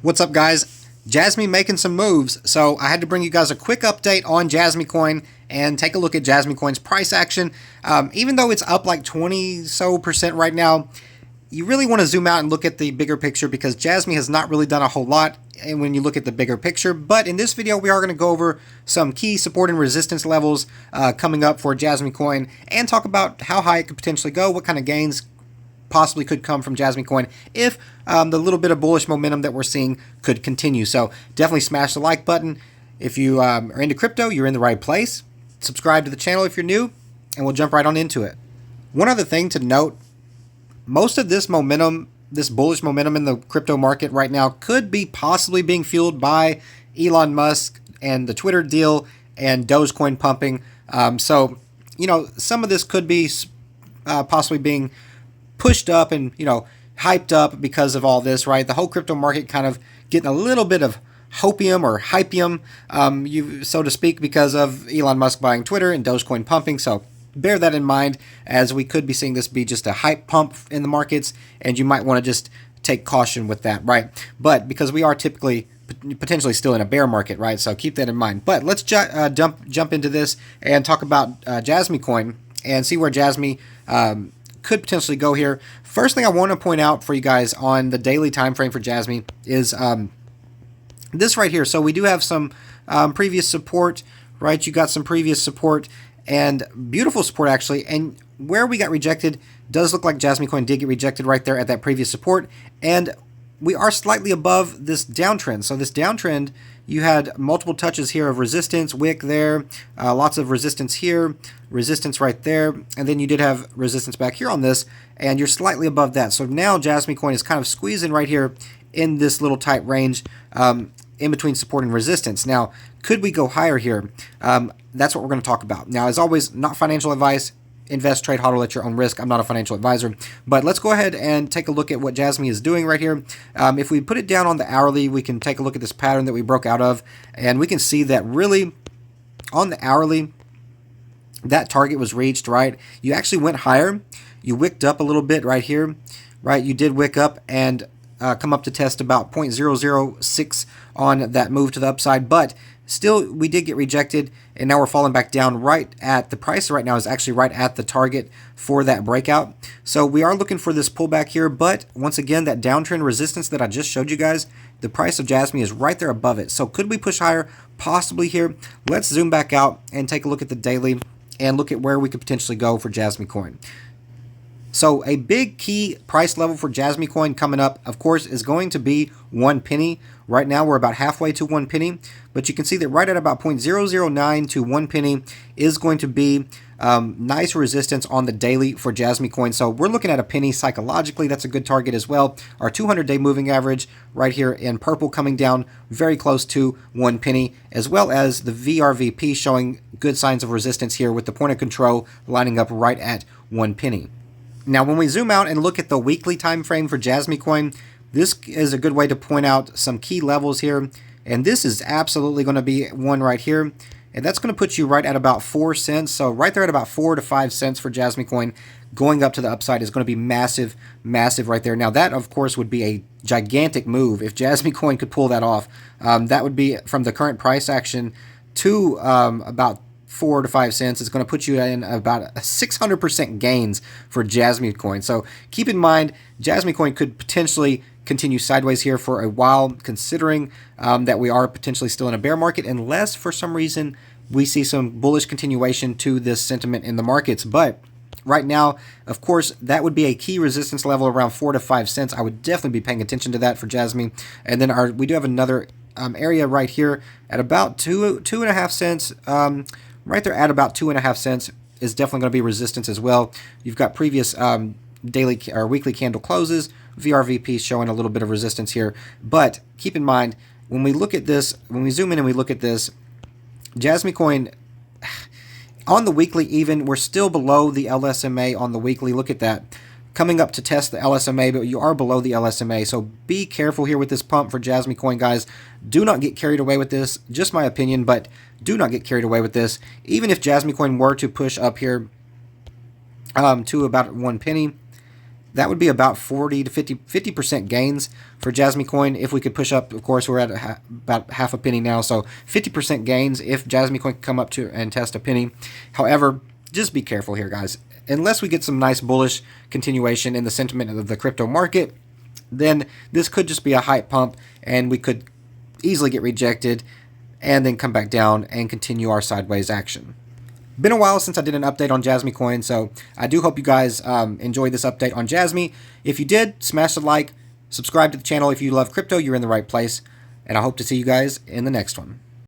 What's up, guys? Jasmy making some moves, so I had to bring you guys a quick update on Jasmycoin and take a look at Jasmycoin's price action. Even though it's up like 20% right now, you really want to zoom out and look at the bigger picture because Jasmy has not really done a whole lot when you look at the bigger picture. But in this video, we are going to go over some key support and resistance levels coming up for Jasmycoin and talk about how high it could potentially go, what kind of gains possibly could come from Jasmycoin if the little bit of bullish momentum that we're seeing could continue. So definitely smash the like button. If you are into crypto, you're in the right place. Subscribe to the channel if you're new, and we'll jump right on into it. One other thing to note, most of this momentum, this bullish momentum in the crypto market right now could be possibly being fueled by Elon Musk and the Twitter deal and Dogecoin pumping. So, you know, some of this could be possibly being pushed up and, hyped up because of all this, right? The whole crypto market kind of getting a little bit of hopium or hypium, so to speak, because of Elon Musk buying Twitter and Dogecoin pumping. So bear that in mind, as we could be seeing this be just a hype pump in the markets, and you might want to just take caution with that, right? But because we are typically potentially still in a bear market, right? So keep that in mind. But let's jump into this and talk about Jasmycoin and see where Jasmy could potentially go here. First thing I want to point out for you guys on the daily time frame for Jasmy is this right here. So we do have some previous support, right? You got some previous support and beautiful support actually, and where we got rejected does look like Jasmycoin did get rejected right there at that previous support, and we are slightly above this downtrend. So this downtrend, you had multiple touches here of resistance, wick there, lots of resistance here, resistance right there, and then you did have resistance back here on this, and you're slightly above that. So now Jasmycoin is kind of squeezing right here in this little tight range in between support and resistance. Now, could we go higher here? That's what we're going to talk about. Now, as always, not financial advice. Invest, trade, hodl at your own risk. I'm not a financial advisor, but let's go ahead and take a look at what Jasmy is doing right here. If we put it down on the hourly, we can take a look at this pattern that we broke out of, and we can see that really on the hourly, that target was reached, right? You actually went higher. You wicked up a little bit right here, right? You did wick up and come up to test about 0.006 on that move to the upside, but still we did get rejected, and now we're falling back down right at the price right now is actually right at the target for that breakout. So we are looking for this pullback here, but once again, that downtrend resistance that I just showed you guys, the price of Jasmy is right there above it. So could we push higher? Possibly here. Let's zoom back out and take a look at the daily and look at where we could potentially go for Jasmycoin. So a big key price level for Jasmycoin coming up, of course, is going to be 1 penny. Right now, we're about halfway to 1 penny, but you can see that right at about 0.009 to 1 penny is going to be nice resistance on the daily for Jasmycoin. So we're looking at a penny psychologically. That's a good target as well. Our 200-day moving average right here in purple coming down very close to 1 penny, as well as the VRVP showing good signs of resistance here with the point of control lining up right at 1 penny. Now, when we zoom out and look at the weekly time frame for Jasmycoin, this is a good way to point out some key levels here, and this is absolutely going to be one right here, and that's going to put you right at about 4 cents. So right there at about 4 to 5 cents for Jasmycoin, going up to the upside is going to be massive, massive right there. Now that, of course, would be a gigantic move if Jasmycoin could pull that off. That would be from the current price action to about 4 to 5 cents. It's going to put you in about a 600% gains for Jasmycoin. So keep in mind, Jasmycoin could potentially continue sideways here for a while, considering that we are potentially still in a bear market, unless for some reason we see some bullish continuation to this sentiment in the markets. But right now, of course, that would be a key resistance level around 4 to 5 cents. I would definitely be paying attention to that for Jasmy. And then we do have another area right here at about 2.5 cents. Right there at about 2.5 cents is definitely going to be resistance as well. You've got previous daily or weekly candle closes, VRVP showing a little bit of resistance here. But keep in mind, when we look at this, when we zoom in and we look at this, Jasmycoin on the weekly even, we're still below the LSMA on the weekly. Look at that. Coming up to test the LSMA, but you are below the LSMA. So be careful here with this pump for Jasmycoin, guys. Do not get carried away with this. Just my opinion, but do not get carried away with this. Even if Jasmycoin were to push up here to about 1 penny, that would be about 40 to 50% gains for Jasmycoin. If we could push up, of course, we're at about half a penny now, so 50% gains if Jasmycoin can come up to and test a penny. However, just be careful here, guys. Unless we get some nice bullish continuation in the sentiment of the crypto market, then this could just be a hype pump, and we could easily get rejected and then come back down and continue our sideways action. Been a while since I did an update on Jasmycoin, so I do hope you guys enjoyed this update on Jasmy. If you did, smash the like, subscribe to the channel. If you love crypto, you're in the right place, and I hope to see you guys in the next one.